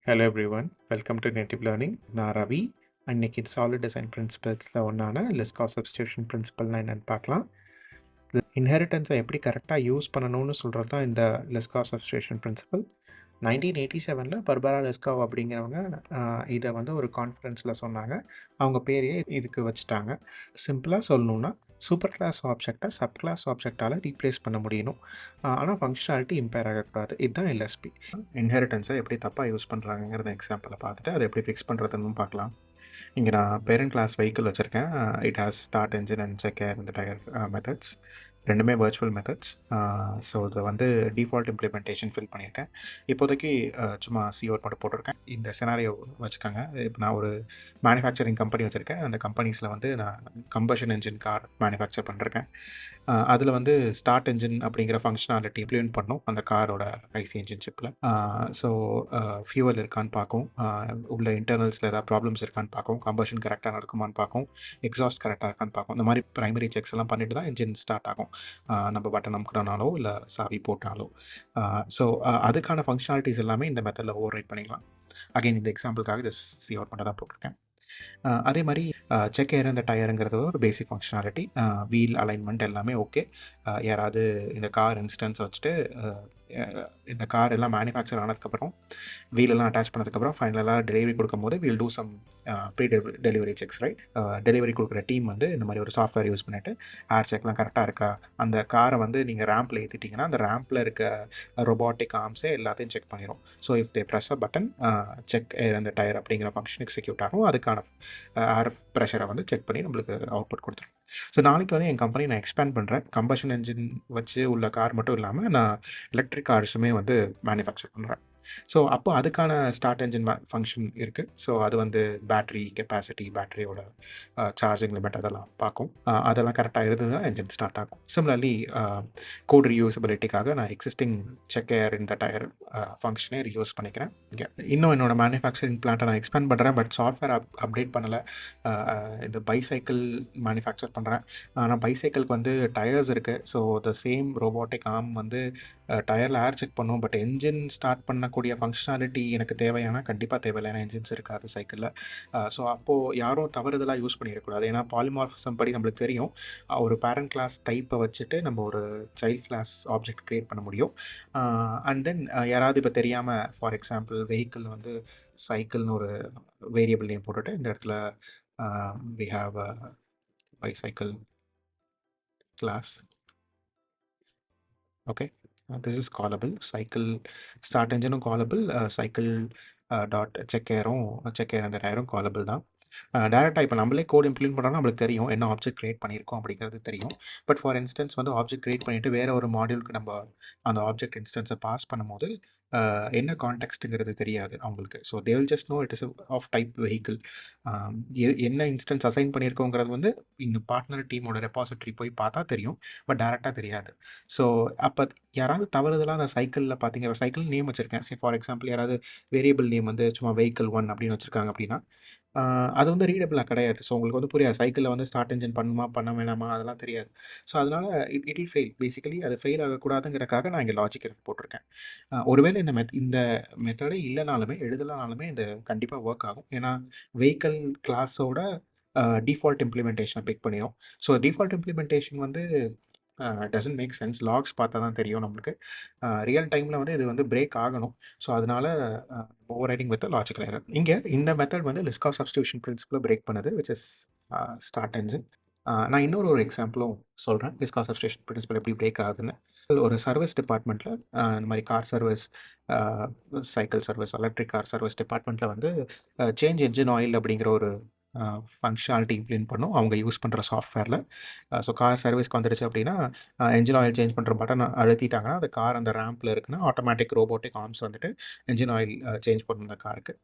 Hello everyone, welcome to native learning. நான் ரவி. இன்னைக்கு solid design பிரின்சிபல்ஸில் ஒன்றான லிஸ்ட் காஸ்ட் சப்ஸ்டியூஷன் பிரின்சிபல்னா என்னென்னு பார்க்கலாம். இன்ஹெரிட்டன்ஸை எப்படி கரெக்டாக யூஸ் பண்ணணும்னு சொல்கிறது தான் இந்த list cost substitution principal. 1987 Barabar லெஸ்காவ் அப்படிங்கிறவங்க இதை வந்து ஒரு கான்ஃபரன்ஸில் சொன்னாங்க. அவங்க பேரையே இதுக்கு வச்சுட்டாங்க. சிம்பிளாக சொல்லணுன்னா, சூப்பர் கிளாஸ் ஆப்ஜெக்டை சப் கிளாஸ் ஆப்ஜெக்டால் ரீப்ளேஸ் பண்ண முடியணும், ஆனால் ஃபங்க்ஷனாலிட்டி இம்பேர் ஆகக்கூடாது. இதுதான் எல்எஸ்பி. இன்ஹெரிட்டன்ஸை எப்படி தப்பாக யூஸ் பண்ணுறாங்கிறத எக்ஸாம்பிளை பார்த்துட்டு அதை எப்படி ஃபிக்ஸ் பண்ணுறதுன்னு பார்க்கலாம். இங்கே நான் பேரண்ட் கிளாஸ் வெஹிக்கிள் வச்சுருக்கேன். It has start engine and check air இந்த டயர் மெத்தட்ஸ். ரெண்டுமே வர்ச்சுவல் மெத்தட்ஸ். ஸோ இதை வந்து டிஃபால்ட் இம்ப்ளிமெண்டேஷன் ஃபில் பண்ணியிருக்கேன். இப்போதைக்கு சும்மா சிஓட் மட்டும் போட்டிருக்கேன். இந்த சினாரியோ வச்சுக்கோங்க. இப்போ நான் ஒரு மேனுஃபேக்சரிங் கம்பெனி வச்சுருக்கேன். அந்த கம்பெனிஸில் வந்து நான் கம்பஷன் என்ஜின் கார் மேனுஃபேக்சர் பண்ணிருக்கேன். அதில் வந்து ஸ்டார்ட் என்ஜின் அப்படிங்கிற ஃபங்க்ஷனாலிட்டி இம்ப்ளிமெண்ட் பண்ணோம் அந்த காரோட ஐசி என்ஜின் சிப்பில். ஸோ ஃபியூவல் இருக்கான்னு பார்க்கும், உள்ள இன்டர்னல்ஸில் ஏதாவது ப்ராப்ளம்ஸ் இருக்கான்னு பார்க்கும், கம்பஷன் கரெக்டாக நடக்குமான்னு பார்க்கும், எக்ஸாஸ்ட் கரெக்டாக இருக்கான்னு பார்க்கும். இந்த மாதிரி ப்ரைமரி செக்ஸ் எல்லாம் பண்ணிட்டு தான் என்ஜின் ஸ்டார்ட் ஆகும். நம்ம பட்டன் அமுக்கினாலோ இல்லை சாவி போட்டாலோ. ஸோ அதுக்கான ஃபங்க்ஷனாலிட்டிஸ் எல்லாமே இந்த மெத்தடில் ஓவர் ரைட் பண்ணிக்கலாம். அகைன் இந்த எக்ஸாம்பிளுக்காக ஜஸ்ட் சி அவுட் மட்டும் தான் போட்டிருக்கேன். அதே மாதிரி செக் ஏர் அந்த டயருங்கிறது ஒரு பேசிக் ஃபங்க்ஷனாலிட்டி. வீல் அலைன்மெண்ட் எல்லாமே ஓகே. யாராவது இந்த கார் இன்ஸ்டன்ஸ் வச்சுட்டு இந்த கார் எல்லாம் மேனுஃபேக்சர் ஆனதுக்கப்புறம் வீலெல்லாம் அட்டாச் பண்ணதுக்கப்புறம் ஃபைனலாக டெலிவரி கொடுக்கும்போது we'll do some pre delivery checks, right? Delivery கொடுக்குற டீம் வந்து இந்த மாதிரி ஒரு சாஃப்ட்வேர் யூஸ் பண்ணிவிட்டு ஏர் செக்லாம் கரெக்டாக இருக்கா, அந்த காரை வந்து நீங்கள் ரேம்பில் ஏற்றிட்டிங்கன்னா அந்த ரேம்பில் இருக்க ரொபாட்டிக் ஆர்ம்ஸே எல்லாத்தையும் செக் பண்ணிடும். So if they press a button, check air அந்த டயர் அப்படிங்கிற ஃபங்க்ஷன் எக்ஸிக்யூட் ஆகும். அதுக்கான ஏர் ப்ரெஷரை வந்து செக் பண்ணி நம்மளுக்கு அவுட்புட் கொடுத்துரும். ஸோ நாளைக்கு வந்து என் கம்பெனி நான் எக்ஸ்பேண்ட் பண்ணுறேன். கம்பஷன் என்ஜின் வச்சு உள்ள கார் மட்டும் இல்லாமல் நான் எலக்ட்ரிக் கார்ஸுமே வந்து மேனுஃபேக்சர் பண்ணுறேன். ஸோ அப்போ அதுக்கான ஸ்டார்ட் என்ஜின் ஃபங்க்ஷன் இருக்குது. ஸோ அது வந்து பேட்ரி கெப்பாசிட்டி, பேட்டரியோட சார்ஜிங் லிமிட் அதெல்லாம் பார்க்கும். அதெல்லாம் கரெக்டாக இருந்து தான் என்ஜின் ஸ்டார்ட் ஆகும். சிமிலர்லி கோட் ரீயூசபிலிட்டிக்காக நான் எக்ஸிஸ்டிங் செக் ஏர் இந்த டயர் ஃபங்க்ஷனே ரீயூஸ் பண்ணிக்கிறேன். இங்கே இன்னும் என்னோட மேனுஃபேக்சரிங் பிளான்ட்டை நான் எக்ஸ்பேண்ட் பண்ணுறேன். பட் சாஃப்ட்வேர் அப்டேட் பண்ணலை. இந்த பைசைக்கிள் மேனுஃபேக்சர் பண்ணுறேன். ஆனால் பைசைக்கிளுக்கு வந்து டயர்ஸ் இருக்குது. So the same robotic arm வந்து டயரில் ஏர் செக் பண்ணும். பட் என்ஜின் ஸ்டார்ட் பண்ணக்கூடிய ஃபங்க்ஷனாலிட்டி எனக்கு தேவையான கண்டிப்பாக தேவையில்லை, ஏன்னா என்ஜின்ஸ் இருக்காது சைக்கிளில். ஸோ அப்போது யாரும் தவறுதலாக யூஸ் பண்ணிடக்கூடாது. ஏன்னா பாலிமார்ஃபிசம் படி நம்மளுக்கு தெரியும், ஒரு பேரண்ட் கிளாஸ் டைப்பை வச்சுட்டு நம்ம ஒரு சைல்ட் கிளாஸ் ஆப்ஜெக்ட் க்ரியேட் பண்ண முடியும். அண்ட் தென் யாராவது இப்போ தெரியாமல் ஃபார் எக்ஸாம்பிள் வெஹிக்கிள் வந்து சைக்கிள்னு ஒரு வேரியபிள் நேம் போட்டுட்டு இந்த இடத்துல we have a bicycle class. Okay, this is callable. Cycle start engine callable, cycle dot check air அந்த டயரும் callable தான். டேரெக்டாக இப்போ நம்மளே கோட் இம்ப்ளிமெண்ட் பண்ணுறோம்னா நம்மளுக்கு தெரியும் என்ன ஆப்ஜெக்ட் க்ரியேட் பண்ணியிருக்கோம் அப்படிங்கிறது தெரியும். பட் ஃபார் இன்ஸ்டன்ஸ் வந்து ஆப்ஜெக்ட் க்ரியேட் பண்ணிவிட்டு வேறு ஒரு மாடியூலுக்கு நம்ம அந்த ஆப்ஜெக்ட் இன்ஸ்டன்ஸை பாஸ் பண்ணும்போது என்ன கான்டெக்ஸ்ட்டுங்கிறது தெரியாது அவங்களுக்கு. So they will just know it is of type vehicle. என்ன இன்ஸ்டன்ஸ் அசைன் பண்ணியிருக்கோங்கிறது வந்து இங்கே பார்ட்னர் டீமோட ரெபாசிட்ரி போய் பார்த்தா தெரியும், பட் டேரெக்டாக தெரியாது. ஸோ அப்போ யாராவது தவறுதலாக அந்த சைக்கிளில் பார்த்தீங்க, சைக்கிள் நேம் வச்சுருக்கேன், ஃபார் எக்ஸாம்பிள் யாராவது வேரியபிள் நேம் வந்து சும்மா வெஹிக்கிள் 1 அப்படின்னு வச்சுருக்காங்க அப்படின்னா அது வந்து ரீடபிளாக கிடையாது. ஸோ உங்களுக்கு வந்து புரியாது, சைக்கிளில் வந்து ஸ்டார்ட் என்ஜின் பண்ணுமா பண்ண வேணாமா அதெல்லாம் தெரியாது. ஸோ அதனால் இட் வில் ஃபெயில். பேசிக்கலி அது ஃபெயில் ஆகக்கூடாதுங்கிறக்காக நான் இங்கே லாஜிக் போட்டிருக்கேன். ஒருவேளை இந்த மெத்தடே இல்லைனாலுமே எழுதலைனாலுமே இந்த கண்டிப்பாக ஒர்க் ஆகும். ஏன்னா வெஹிக்கிள் கிளாஸோட டிஃபால்ட் இம்ப்ளிமெண்டேஷனை பிக் பண்ணிடும். ஸோ டிஃபால்ட் இம்ப்ளிமெண்டேஷன் வந்து டசன்ட் மேக் சென்ஸ். லாக்ஸ் பார்த்தா தான் தெரியும் நம்மளுக்கு. ரியல் டைமில் வந்து இது வந்து பிரேக் ஆகணும். ஸோ அதனால் over riding with logical error. இங்கே இந்த மெத்தட் வந்து லிஸ்ட் காஸ்ட் சப்ஸ்டியூஷன் பிரின்சிபலை பிரேக் பண்ணுது, விச் இஸ் ஸ்டார்ட் என்ஜின். நான் இன்னொரு எக்ஸாம்பிளும் சொல்கிறேன், லிஸ்ட் காஸ்ட் சப்ஸ்டியூஷன் பிரின்சிபல் எப்படி பிரேக் ஆகுதுன்னு. ஒரு சர்வீஸ் டிபார்ட்மெண்ட்டில் இந்த மாதிரி car service, cycle service, electric car service டிபார்ட்மெண்ட்டில் வந்து சேஞ்ச் என்ஜின் ஆயில் அப்படிங்கிற ஒரு ஃபங்க்ஷனாலிட்டி இம்ப்ளிமெண்ட் பண்ணும் அவங்க யூஸ் பண்ணுற சாஃப்ட்வேரில். ஸோ கார் சர்வீஸ்க்கு வந்துடுச்சு அப்படின்னா என்ஜின் ஆயில் சேஞ்ச் பண்ணுற பட்டன் அழுத்திட்டாங்கன்னா அந்த கார் அந்த ரேம்பில் இருக்குன்னா ஆட்டோமேட்டிக் ரோபோட்டிக் ஆர்ம்ஸ் வந்துட்டு என்ஜின் ஆயில் சேஞ்ச் பண்ணும் அந்த காருக்கு.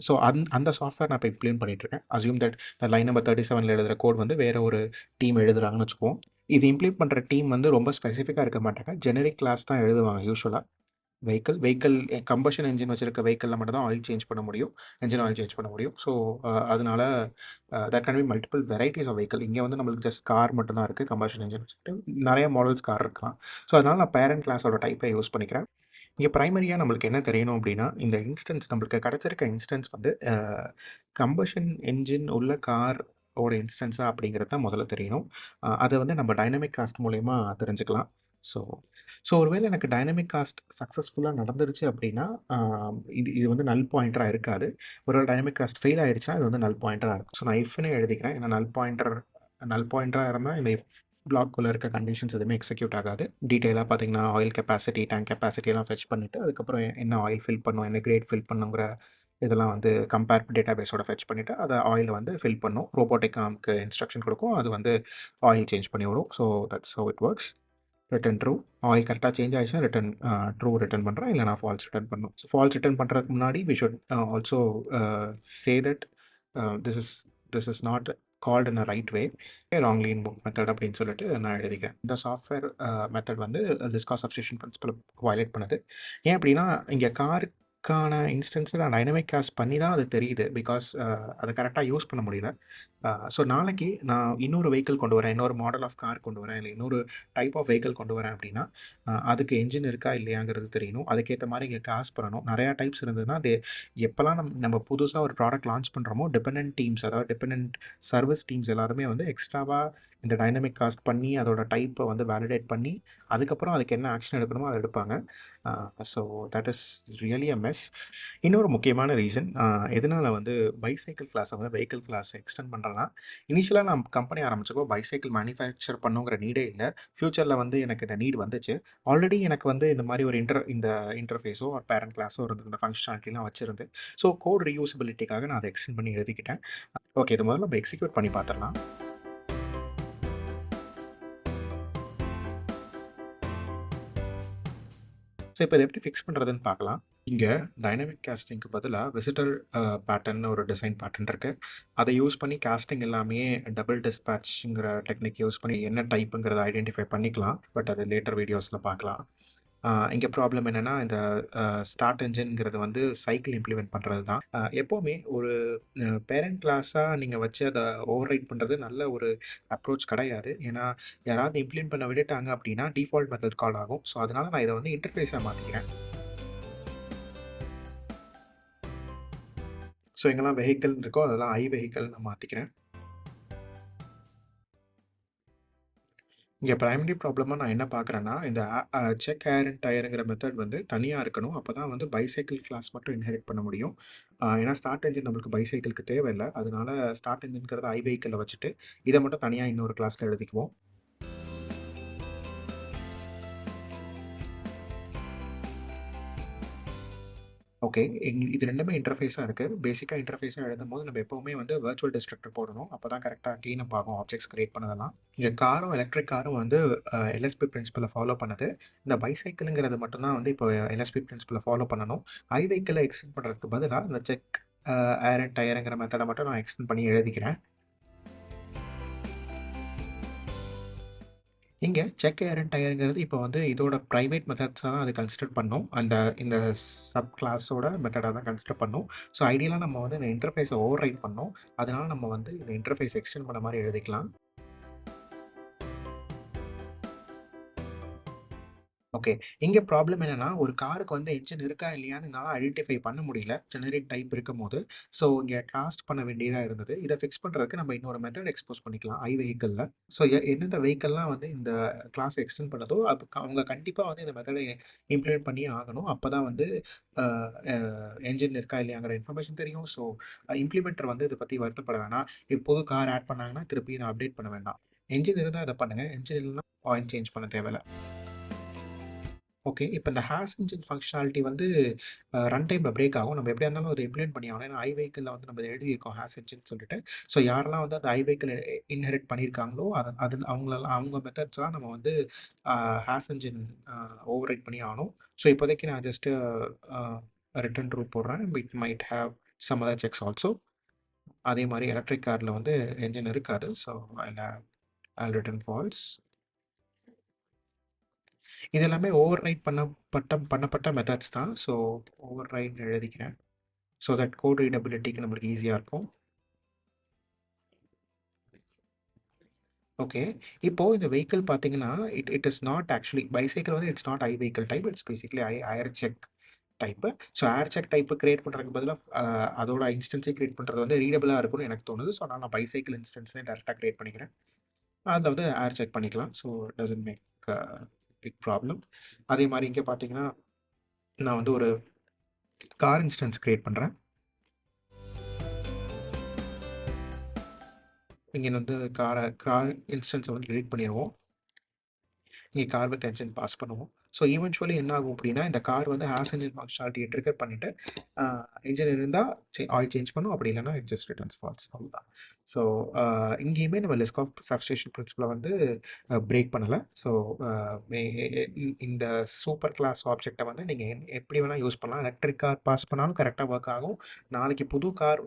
ஸோ அந்த சாஃப்ட்வேர் நான் இப்போ இம்ப்ளிமெண்ட் பண்ணிட்டுருக்கேன். அஸ்யூம் தட் லைன் நம்பர் 37 எழுதுகிற கோட் வந்து வேறு ஒரு டீம் எழுதுறாங்கன்னு வச்சுக்குவோம். இது இம்ப்ளிமெண்ட் பண்ணுற டீம் வந்து ரொம்ப ஸ்பெசிஃபிக்காக இருக்க மாட்டாங்க, ஜெனரிக் கிளாஸ் தான் எழுதுவாங்க யூஸ்வலாக. வெஹிக்கிள் கம்பஷன் என்ஜின் வச்சுருக்க வெஹிக்கிளில் மட்டும் தான் ஆயில் சேஞ்ச் பண்ண முடியும், என்ஜின் ஆயில் சேஞ்ச் பண்ண முடியும். ஸோ அதனால that can be multiple varieties of vehicle. இங்கே வந்து நம்மளுக்கு ஜஸ்ட் கார் மட்டும் தான் இருக்குது கம்பஷன் என்ஜின் வச்சுக்கிட்டு, நிறைய மாடல்ஸ் கார் இருக்கலாம். ஸோ அதனால் நான் பேரண்ட் கிளாஸோட டைப்பை யூஸ் பண்ணிக்கிறேன். இங்கே ப்ரைமரியாக நம்மளுக்கு என்ன தெரியணும் அப்படின்னா, இந்த இன்ஸ்டன்ஸ் நம்மளுக்கு கிடச்சிருக்க இன்ஸ்டன்ஸ் வந்து கம்பஷன் என்ஜின் உள்ள கார் ஓட இன்ஸ்டன்ஸா அப்படிங்கிறது தான் முதல்ல தெரியணும். அதை வந்து நம்ம டைனமிக் காஸ்ட் மூலயமா தெரிஞ்சுக்கலாம். ஸோ ஸோ ஒருவேளை எனக்கு டைனமிக் காஸ்ட் சக்ஸஸ்ஃபுல்லாக நடந்துருச்சு அப்படின்னா, இது இது வந்து நல் பாயிண்டராக இருக்காது. ஒருவேளை டைனமிக் காஸ்ட் ஃபெயில் ஆயிடுச்சுன்னா இது வந்து நல் பாயிண்டராக இருக்கும். ஸோ நான் இஃப்னே எழுதிக்கிறேன். ஏன்னா நல் பாயிண்டராக இருந்தால் இந்த இஃப் பிளாக்குள்ளே இருக்க கண்டிஷன்ஸ் எதுவுமே எக்ஸிக்யூட் ஆகாது. டீட்டெயிலாக பார்த்தீங்கன்னா ஆயில் கெப்பாசிட்டி, டேங்க் கெப்பாசிட்டி எல்லாம் ஃபெச் பண்ணிவிட்டு அதுக்கப்புறம் என்ன ஆயில் ஃபில் பண்ணும், என்ன கிரேட் ஃபில் பண்ணுங்கிற இதெல்லாம் வந்து கம்பேர் டேட்டாபேஸோட ஃபெச் பண்ணிவிட்டு அதை ஆயிலை வந்து ஃபில் பண்ணும். ரோபோட்டிக் ஆர்ம்க்கு இன்ஸ்ட்ரக்ஷன் கொடுக்கும். அது வந்து ஆயில் சேஞ்ச் பண்ணி விடும். So that's how it works. Return true. Oil கரெக்டாக சேஞ்ச் ஆயிடுச்சுன்னா ரிட்டர்ன் ட்ரூ ரிட்டர்ன் பண்ணுறேன். இல்லைனா ஃபால்ஸ் ரிட்டர்ன் பண்ணணும். ஸோ ஃபால்ஸ் ரிட்டர்ன் பண்ணுறதுக்கு முன்னாடி we should also say that this is this is not called in a right way, wrongly invoke method அப்படின்னு சொல்லிட்டு நான் எழுதிக்கிறேன். இந்த சாஃப்ட்வேர் மெத்தட் வந்து லிஸ்ட் சப்ஸ்டியூஷன் பிரின்சிபல் வயலேட் பண்ணுது. ஏன் அப்படின்னா இங்கே காருக்கான இன்ஸ்டன்ஸை நான் டைனமிக் காஸ்ட் பண்ணி தான் அது தெரியுது. பிகாஸ் அதை கரெக்டாக யூஸ் பண்ண முடியல. ஸோ நாளைக்கு நான் இன்னொரு வெஹிக்கிள் கொண்டு வரேன், இன்னொரு மாடல் ஆஃப் கார் கொண்டு வரேன், இல்லை இன்னொரு டைப் ஆஃப் வெஹிக்கிள் கொண்டு வரேன் அப்படின்னா அதுக்கு என்ஜின் இருக்கா இல்லையாங்கிறது தெரியணும். அதுக்கேற்ற மாதிரி இங்கே காஸ்ட் பண்ணணும். நிறையா டைப்ஸ் இருந்ததுன்னா அது எப்போல்லாம் நம்ம புதுசாக ஒரு ப்ராடக்ட் லான்ச் பண்ணுறோமோ டிபெண்டன்ட் டீம்ஸ், அதாவது டிபெண்டன்ட் சர்வீஸ் டீம்ஸ் எல்லாருமே வந்து எக்ஸ்ட்ராவாக இந்த டைனமிக் காஸ்ட் பண்ணி அதோட டைப்பை வந்து வேலிடேட் பண்ணி அதுக்கப்புறம் அதுக்கு என்ன ஆக்ஷன் எடுக்கணுமோ அதை எடுப்பாங்க. So that is really a mess. இன்னொரு முக்கியமான ரீசன் எதனால் வந்து பைசைக்கிள் கிளாஸை வந்து வெஹிக்கிள் கிளாஸ் எக்ஸ்டெண்ட் பண்ணுறேன்னா, இனிஷியலாக நான் கம்பெனி ஆரம்பிச்சப்போ பைசைக்கிள் மேனுஃபேக்சர் பண்ணுங்கிற நீடே இல்லை. ஃப்யூச்சரில் வந்து எனக்கு இந்த நீட் வந்துச்சு. ஆல்ரெடி எனக்கு வந்து இந்த மாதிரி ஒரு இந்த இன்டர்ஃபேஸோ ஒரு பேரண்ட் கிளாஸோ இருந்து இந்த ஃபங்க்ஷனாலிட்டிலாம் வச்சிருந்து. ஸோ கோட் ரீயூசபிலிட்டிக்காக நான் அதை எக்ஸ்டெண்ட் பண்ணி எழுதிக்கிட்டேன். ஓகே, இது முதல்ல நம்ம எக்ஸிக்யூட் பண்ணி பார்த்துடலாம். ஸோ இப்போ இதை எப்படி ஃபிக்ஸ் பண்ணுறதுன்னு பார்க்கலாம். இங்கே டைனமிக் காஸ்டிங்க்கு பதிலாக விசிட்டர் பேட்டர்ன்னு ஒரு டிசைன் பேட்டர்ன் இருக்குது. அதை யூஸ் பண்ணி காஸ்டிங் எல்லாமே டபுள் டிஸ்பேட்ச்ங்கிற டெக்னிக் யூஸ் பண்ணி என்ன டைப்புங்கிறத ஐடென்டிஃபை பண்ணிக்கலாம். பட் அது லேட்டர் வீடியோஸில் பார்க்கலாம். இங்கே ப்ராப்ளம் என்னென்னா இந்த ஸ்டார்ட் என்ஜின்ங்கிறது வந்து சைக்கிள் இம்ப்ளிமெண்ட் பண்ணுறது தான். எப்போவுமே ஒரு பேரண்ட் கிளாஸாக நீங்கள் வச்சு அதை ஓவர் ரைட் பண்ணுறது நல்ல ஒரு அப்ரோச் கிடையாது. ஏன்னா யாராவது இம்ப்ளிமெண்ட் பண்ண விட்டுட்டாங்க அப்படின்னா டிஃபால்ட் மெத்தட் கால் ஆகும். ஸோ அதனால் நான் இதை வந்து இன்டர்ஃபேஸாக மாற்றிக்கிறேன். ஸோ எங்கெல்லாம் வெஹிக்கிள் இருக்கோ அதெல்லாம் ஐ வெஹிக்கிள் நான் மாற்றிக்கிறேன். இங்கே பிரைமரி ப்ராப்ளமாக நான் என்ன பார்க்குறேன்னா, இந்த செக் ஏர் அண்ட் டயருங்கிற மெத்தட் வந்து தனியாக இருக்கணும். அப்போ தான் வந்து பைசைக்கிள் கிளாஸ் மட்டும் இன்ஹெரிட் பண்ண முடியும். ஏன்னா ஸ்டார்ட் என்ஜின் நம்மளுக்கு பைசைக்கிளுக்கு தேவையில்லை. அதனால ஸ்டார்ட் என்ஜின்ங்கிறத ஐ வெஹிக்கிளில் வச்சுட்டு இதை மட்டும் தனியாக இன்னொரு கிளாஸில் எழுதிக்குவோம். ஓகே. இது 2மே இன்டர்ஃபேஸாக இருக்குது. பேசிக்காக இன்டர்ஃபேஸாக எழுதும்போது நம்ம எப்போவுமே வந்து வர்ச்சுவல் டிஸ்ட்ரக்டர் போடணும். அப்போ தான் கரெக்டாக கிளீனப் ஆகும் ஆப்ஜெக்ட்ஸ் கிரியேட் பண்ணதெல்லாம். இங்கே எலக்ட்ரிக் காரும் வந்து எல்எஸ்பி பிரின்சிபலை ஃபாலோ பண்ணுது. இந்த பைசைக்கிளுங்கிறது மட்டும் தான் வந்து இப்போ எல்எஸ்பி பிரின்சிபலை ஃபாலோ பண்ணணும். ஐ வெஹிக்கிளை எக்ஸ்டெண்ட் பண்ணுறதுக்கு பதிலாக இந்த செக் ஏர் அண்ட் டயருங்கிற மெத்தடை மட்டும் நான் எக்ஸ்டெண்ட் பண்ணி எழுதிக்கிறேன். இங்கே செக் ஏர் அண்ட் டயருங்கிறது இப்போ வந்து இதோட ப்ரைவேட் மெத்தட்ஸாக தான் அது கன்சிடர் பண்ணும். இந்த சப் கிளாஸோட மெத்தடாக தான் கன்சிடர் பண்ணும். ஸோ ஐடியலாக நம்ம வந்து இந்த இன்டர்ஃபேஸை ஓவர் ரைட் பண்ணோம். அதனால் நம்ம வந்து இந்த இன்டர்ஃபேஸ் எக்ஸ்டெண்ட் பண்ண மாதிரி எழுதிக்கலாம். ஓகே. இங்கே ப்ராப்ளம் என்னன்னா, ஒரு காருக்கு வந்து என்ஜின் இருக்கா இல்லையான்னு என்னால ஐடென்டிஃபை பண்ண முடியல. ஜெனரிக் டைப் இருக்கும்போது. ஸோ இங்கே காஸ்ட் பண்ண வேண்டியதா இருந்தது. இதை ஃபிக்ஸ் பண்ணுறதுக்கு நம்ம இன்னொரு மெத்தட் எக்ஸ்போஸ் பண்ணிக்கலாம் ஐ வெஹிக்கிள்ல. ஸோ எந்தெந்த வெஹிக்கிள்லாம் வந்து இந்த கிளாஸ் எக்ஸ்டெண்ட் பண்ணுதோ, அவங்க கண்டிப்பா வந்து இந்த மெத்தடை இம்ப்ளிமெண்ட் பண்ணியே ஆகணும். அப்போ தான் வந்து அ அ என்ஜின் இருக்கா இல்லையாங்கிற இன்ஃபர்மேஷன் தெரியும். ஸோ இம்ப்ளிமெண்டர் வந்து இதை பற்றி வருத்தப்பட வேணாம். புது கார் ஆட் பண்ணாங்கன்னா திருப்பி நான் அப்டேட் பண்ண வேண்டாம். என்ஜின் இருந்தால் இதை பண்ணுங்க. என்ஜின் இல்லைனா ஆயில் சேஞ்ச் பண்ண தேவையில்ல. ஓகே. இப்ப இந்த ஹாஷ் என்ஜின் ஃபங்ஷனாலிட்டி வந்து ரன் டைம்ல பிரேக் ஆகும். நம்ம எப்படியா இருந்தாலும் அத இம்ப்ளிமெண்ட் பண்ணி ஆகணும். ஏன்னா ஐ வெஹிக்கிள்ல வந்து நம்ம எழுதியிருக்கோம் ஹாஷ் என்ஜின் சொல்லிட்டு. ஸோ யாரெல்லாம் வந்து அந்த ஐ வெஹிக்கிள் இன்ஹெரிட் பண்ணியிருக்காங்களோ, அது அவங்களெல்லாம் அவங்க மெத்தட்ஸ்லாம் நம்ம வந்து ஹாஷ் என்ஜின் ஓவர் ரைட் பண்ணி ஆகணும். ஸோ இப்போதைக்கு நான் ஜஸ்ட்டு அ ரிட்டர்ன் ட்ரூ போடுறேன். It might have some other checks also. அதே மாரி எலக்ட்ரிக் கார்ல வந்து என்ஜின் இருக்காது. So I'll return false. இது எல்லாமே ஓவர் ரைட் பண்ணப்பட்ட மெத்தட்ஸ் தான். ஸோ ஓவர் ரைட் எழுதிக்கிறேன். ஸோ தட் கோட் ரீடபிலிட்டிக்கு நம்மளுக்கு ஈஸியாக இருக்கும். ஓகே. இப்போ இந்த வெஹிக்கிள் பார்த்தீங்கன்னா, it it is not actually bicycle வந்து it's not a vehicle type. It's basically air check type. So air check type create பண்றதுக்கு பதிலா அதோட இன்ஸ்டன்ஸே கிரியேட் பண்றது வந்து ரீடபிளா இருக்கும்னு எனக்கு தோணுது. ஸோ அதனால நான் பைசைக்கிள் இன்ஸ்டன்ஸ்லே டைரக்ட்டா கிரியேட் பண்ணிக்கிறேன். அதில வந்து ஏர் செக் பண்ணிக்கலாம். So doesn't make a big problem. அதே மாரி இங்க பார்த்தீங்கன்னா, நான் வந்து ஒரு கார் இன்ஸ்டன்ஸ் கிரியேட் பண்றேன். இங்க வந்து கார் இன்ஸ்டன்ஸ வந்து டெலீட் பண்ணிருவோம். இங்கே கார் வித் என்ஜின் பாஸ் பண்ணுவோம். ஸோ ஈவென்ச்சுவலி என்ன ஆகும் அப்படின்னா, இந்த கார் வந்து ஹேஸ் என்ஜின் ஃபங்க்ஷனாலிட்டியை ட்ரிகர் பண்ணிட்டு, என்ஜின் இருந்தால் ஆயில் சேஞ்ச் பண்ணும். அப்படி இல்லைன்னா இட் ஜஸ்ட் ரிட்டர்ன்ஸ் ஃபால்ஸ் அவ்வளோதான். ஸோ இங்கேயுமே நம்ம லிஸ்க் ஆஃப் சப்ஸ்டியூஷன் பிரின்சிபலை வந்து பிரேக் பண்ணலை. ஸோ இந்த சூப்பர் கிளாஸ் ஆப்ஜெக்டை வந்து நீங்கள் எப்படி வேணால் யூஸ் பண்ணலாம். எலக்ட்ரிக் கார் பாஸ் பண்ணாலும் கரெக்டாக ஒர்க் ஆகும். நாளைக்கு புது கார்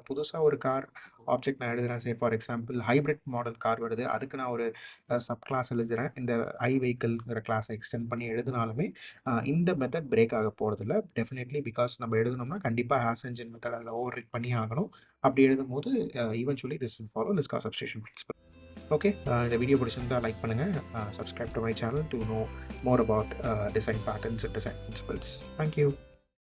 புதுசாக ஒரு கார் ஆப்ஜெக்ட் நான் எழுதுறேன். Say for example hybrid model car வருது. அதுக்கு நான் ஒரு சப் கிளாஸ் எழுதுறேன். இந்த ஐ வெஹிக்கிள்ங்கிற கிளாஸை எக்ஸ்டெண்ட் பண்ணி எழுதினாலுமே இந்த மெத்தட் பிரேக் ஆக போகிறதில்ல. டெஃபினெட்லி பிகாஸ் நம்ம எழுதணும்னா கண்டிப்பாக ஹேஸ் என்ஜின் மெத்தட் அதில் ஓவர் ரைட் பண்ணி ஆகணும். அப்படி எழுதும்போது eventually this will follow Liskov substitution principle. Okay, இந்த வீடியோ பிடிச்சிருந்தா லைக் பண்ணுங்கள். Subscribe to my channel to know more about design patterns and design principles. Thank you.